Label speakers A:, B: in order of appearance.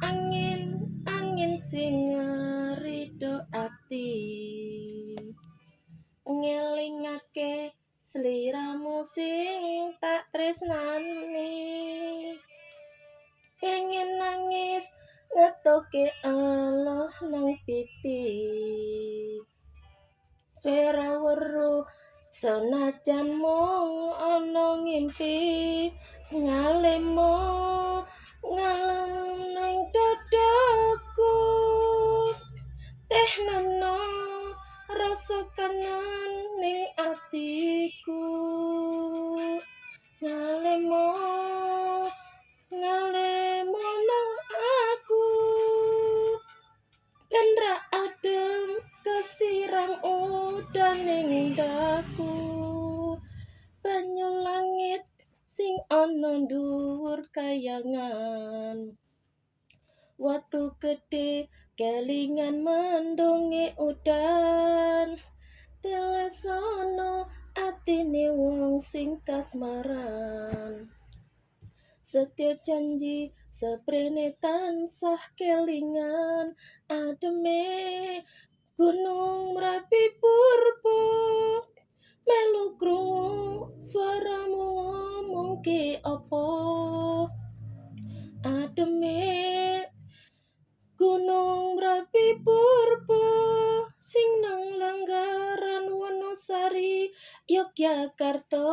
A: angin, angin sing ngerido ati, ngelingake sliramu sing tak tresnani. Pengen nangis ngetoke Allah nang pipi, swara weruh senajan mung ana ngimpi, ngalemo ngalem nang dadaku, teh neno rasa kanan ning atiku, ngalemo nang aku, ben ra adem kesirang udan ning daku, banyu langit sing ana dhuwur kayangan, watu gedhe kelingan mendungi udan, telesono atine wong sing kasmaran, setya janji seprene tansah kelingan, ademe gunung Merapi purba, melu krungu swaramu ngomong ki apa, ademe gunung Merapi purba, sing nang Langgaran Wonosari Yogyakarta.